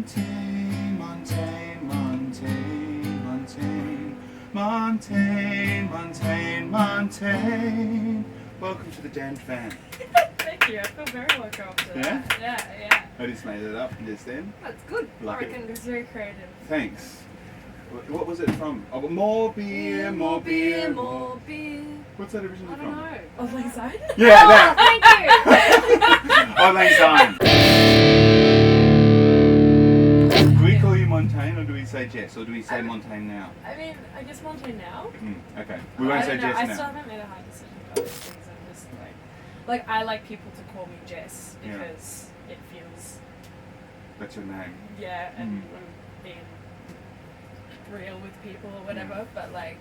Montaigne, Montaigne, Montaigne, Montaigne, Montaigne, Montaigne, Montaigne. Welcome to the Damned Fan. Thank you. I feel very welcome to Yeah? that. Yeah. I just made it up just then. That's good. Like I reckon it's very creative. Thanks. What was it from? Oh, more beer, more beer, more beer. What's that originally I from? don't know. Old Lang Syne? Yeah, that. Thank you. Old Lang Syne. Do we call you Montaigne or do we say Jess or do we say Montaigne now? I mean, I guess Montaigne now. Okay. We won't say Jess I now. still haven't made a hard decision about these things. I'm just like I like people to call me Jess because it feels That's your name. and I'm being real with people or whatever. But like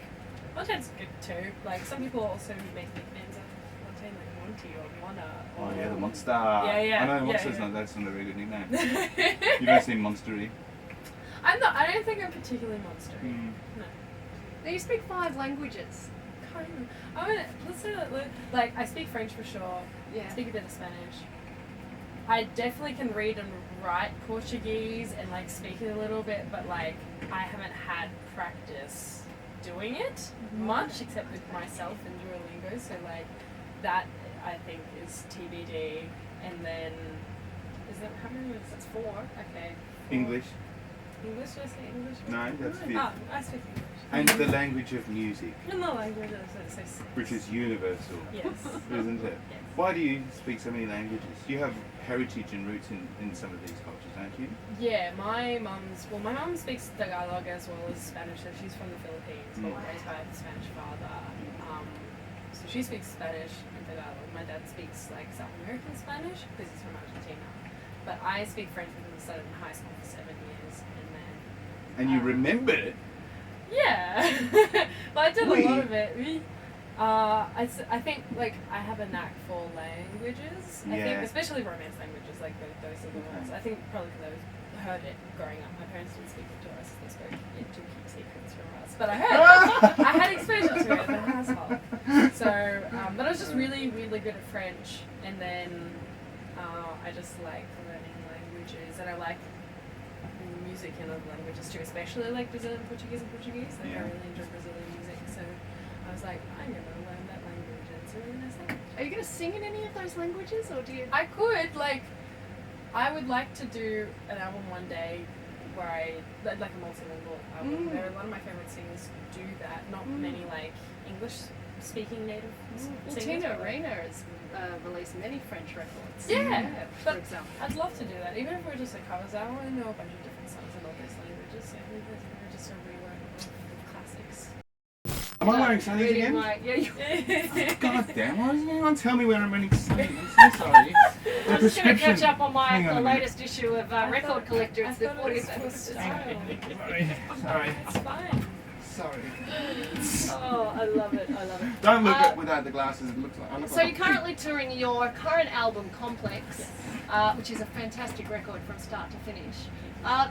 Montaigne's good too. Like some people also make nicknames of Montaigne, like Monty or Mona. Oh yeah, the Monster. Yeah. I know Monster's yeah. that's not a very good nickname. You don't seem monstery. I don't think I'm particularly monstery. No. Now you speak 5 languages. Kind of. I mean, like I speak French for sure. Yeah. I speak a bit of Spanish. I definitely can read and write Portuguese and like speak it a little bit, but like I haven't had practice doing it much except with myself and Duolingo. So like that I think is TBD. And then how many minutes? That's 4. Okay. 4. English. English? Did I say English? No, that's Oh, fifth. I speak English. And the language of music, And the language is so which is universal, yes. isn't it? Yes. Why do you speak so many languages? You have heritage and roots in some of these cultures, don't you? Yeah, my mum speaks Tagalog as well as Spanish, so she's from the Philippines, but raised by a Spanish father. So she speaks Spanish and Tagalog. My dad speaks like South American Spanish because he's from Argentina. But I speak French because I studied in high school for 7 years, and then. And you remember it? Yeah, but I did a lot of it. I think like I have a knack for languages. I think especially Romance languages, like those are the ones. I think probably because I heard it growing up. My parents didn't speak it to us; they spoke it to keep secrets from us. But I heard it. I had exposure to it in the household. So, but I was just really, really good at French, and then I just like learning languages, and I like music in other languages too, especially like Brazilian Portuguese. Like I really enjoy Brazilian music, so I was like, I'm gonna learn that language. And it's a really nice language. Are you going to sing in any of those languages, or do you? I could I would like to do an album one day where like a multilingual album. There are a lot of my favorite singers do that. Not many like English speaking native Well, singers. Tina Arena has released many French records. Yeah, for but example. I'd love to do that. Even if we're just a covers album, I know a bunch of different songs in all those languages. So we're just a rework of classics. Am I wearing sunnies Reading again? my- God damn, why doesn't anyone tell me when I'm wearing sunnies? I'm so sorry. The I'm just going to prescription. catch up on Hang on the a minute. latest issue of Record Collector. It's the I thought it was 40th supposed to episode. Sorry. It's fine. Sorry. Oh, I love it. Don't look at without the glasses. It looks like I look So like you're currently touring your current album, Complex, which is a fantastic record from start to finish.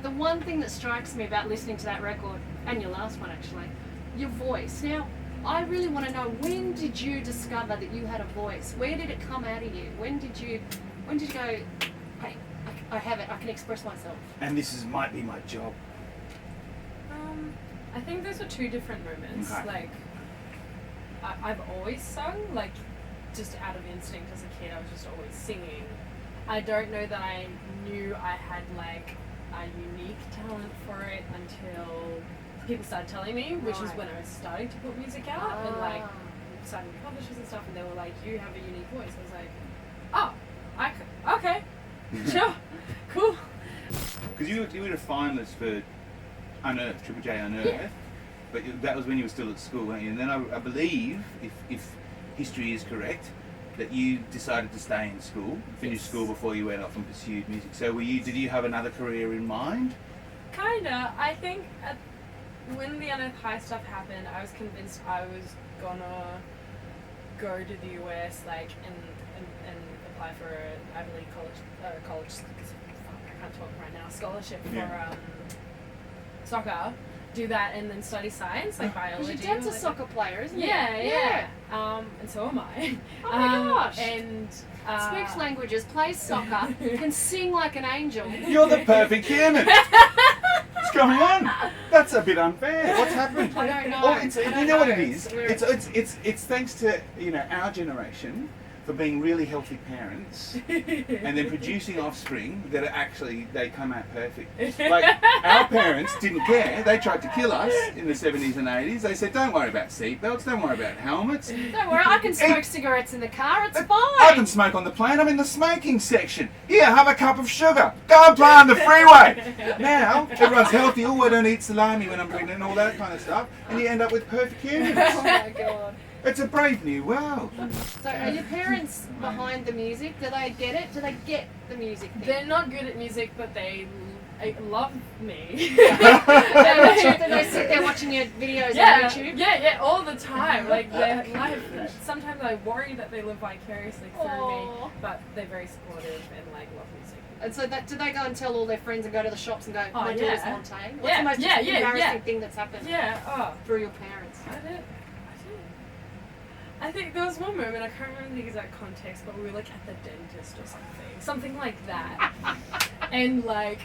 The one thing that strikes me about listening to that record, and your last one actually, your voice. Now, I really want to know, when did you discover that you had a voice? Where did it come out of you? When did you go, hey, I have it, I can express myself? And this might be my job. I think those are 2 different moments. Okay. Like, I've always sung, like, just out of instinct as a kid. I was just always singing. I don't know that I knew I had, like, a unique talent for it until people started telling me, which is when I was starting to put music out and, like, signing with publishers and stuff, and they were like, you have a unique voice. I was like, oh, okay, sure, cool. Because you were a finalist for Unearthed, Triple J Unearthed, but that was when you were still at school, weren't you? And then I believe, if history is correct, that you decided to stay in school, finish school before you went off and pursued music. So did you have another career in mind? Kinda. I think when the Unearthed High stuff happened, I was convinced I was gonna go to the US, like, and apply for a Ivy League college, I can't talk right now, scholarship for soccer, do that and then study science, like biology. Because your dad's a soccer player, isn't he? Yeah. And so am I. Oh my gosh. And speaks languages, plays soccer, can sing like an angel. You're the perfect human. What's going on? That's a bit unfair. What's happened? I don't know. Well, you I don't know what know. it is? It's thanks to our generation for being really healthy parents and then producing offspring that are actually they come out perfect. Like our parents didn't care. They tried to kill us in the 70s and 80s. They said, "Don't worry about seatbelts. Don't worry about helmets. Don't worry, I can smoke cigarettes in the car. It's fine. I can smoke on the plane. I'm in the smoking section. Here, have a cup of sugar. Go and play on the freeway." Now everyone's healthy. Oh, I don't eat salami when I'm pregnant and all that kind of stuff, and you end up with perfect humans. Oh my god. It's a brave new world. So are your parents behind the music? Do they get it? Do they get the music thing? They're not good at music, but they love me. Do they sit there watching your videos on YouTube? Yeah, all the time. Like their life. Sometimes I worry that they live vicariously through me, Aw. but they're very supportive and like love music. And so do they go and tell all their friends and go to the shops and go, Oh, my yeah. daughter's Montaigne? What's Yeah, the most yeah, embarrassing thing that's happened Yeah. through your parents? I think there was one moment, I can't remember the exact context, but we were like at the dentist or something like that. And like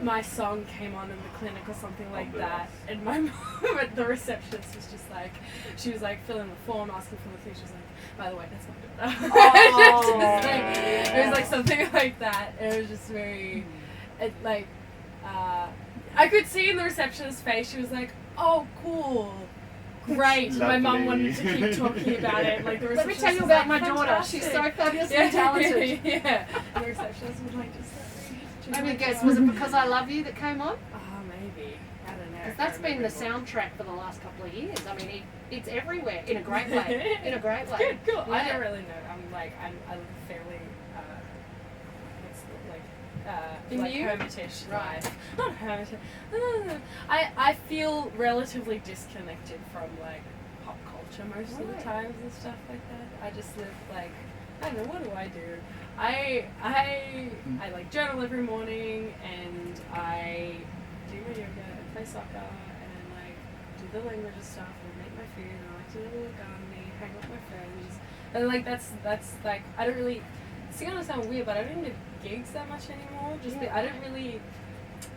my song came on in the clinic or something like that. And my mom at the receptionist was just like, she was like filling the form, asking for the thing. She was like, "By the way, that's my daughter." Oh. It was like something like that. It was just very, I could see in the receptionist's face, she was like, "Oh, cool. Great." My mum wanted to keep talking about it. Like the Let me receptionist tell you was about like, my daughter. "Fantastic." She's so fabulously talented. Yeah. And the receptionist was like, just Let me guess, was it Because I Love You that came on? Oh, maybe. I don't know. Because that's been the soundtrack for the last couple of years. I mean, it's everywhere in a great way. In a great way. Good, cool. I Yeah. don't really know. I live a fairly, hermitish Right. life. Not hermitish. I feel relatively disconnected from like pop culture most of the Right. times and stuff like that. I just live like, I don't know, what do I do? I like journal every morning and I do my yoga and play soccer and like do the languages stuff and make my food and I like to do a little gardening, hang out with my friends. And like that's like I don't really, it's gonna sound weird, but I don't do gigs that much anymore.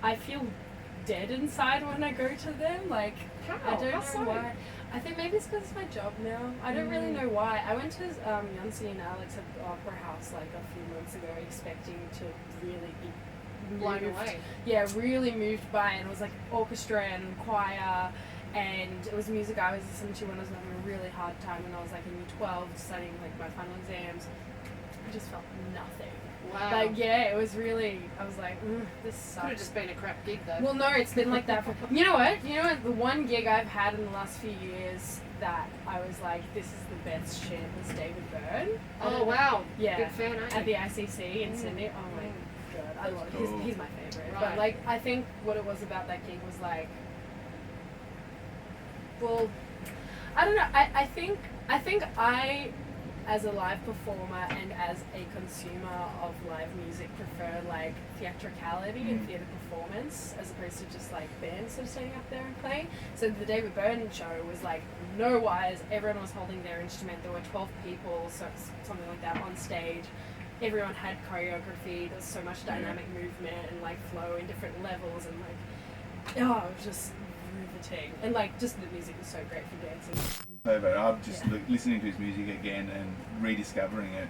I feel dead inside when I go to them. Like How? I don't How know so? why. I think maybe it's because it's my job now. I don't really know why. I went to Yancy and Alex at the Opera House like a few months ago, expecting to really be Blown moved. away. Yeah, really moved by it. And it was like orchestra and choir, and it was music I was listening to when I was having a really hard time when I was like in year 12 studying like my final exams. I just felt nothing. Wow. Like it was really. I was like, this Could have sucks. just been a crap gig though. Well, no, it's been like that for. You know what? The one gig I've had in the last few years that I was like, this is the best shit was David Byrne. Oh wow. Yeah. Big fan, aren't you? At the ICC in Sydney. Oh my god, I love it. Cool. He's my favorite. Right. But like, I think what it was about that gig was like, well, I don't know. I think I, as a live performer and as a consumer of live music, prefer like theatricality and theatre performance as opposed to just like bands sort of standing up there and playing. So the David Byrne show was like no wires, everyone was holding their instrument, there were 12 people, so something like that on stage. Everyone had choreography, there was so much dynamic movement and like flow in different levels and like, it was just riveting. And like just the music was so great for dancing. But I'm just listening to his music again and rediscovering it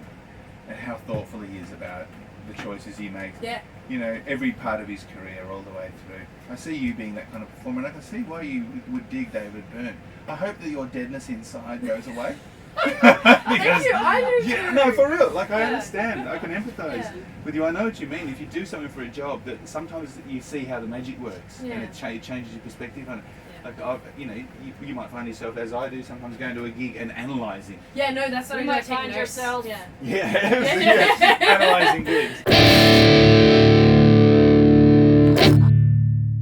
and how thoughtful he is about the choices he makes. Yeah. Every part of his career all the way through. I see you being that kind of performer and I can see why you would dig David Byrne. I hope that your deadness inside goes away. Thank you, I do Yeah, too. no, for real. Like I Yeah. understand. I can empathise Yeah. with you. I know what you mean. If you do something for a job, that sometimes you see how the magic works Yeah. and it changes your perspective on it. Yeah. Like you might find yourself, as I do, sometimes going to a gig and analysing. Yeah, no, that's what You I might do. I take find notes. yourself- Yeah. Yeah, analysing gigs.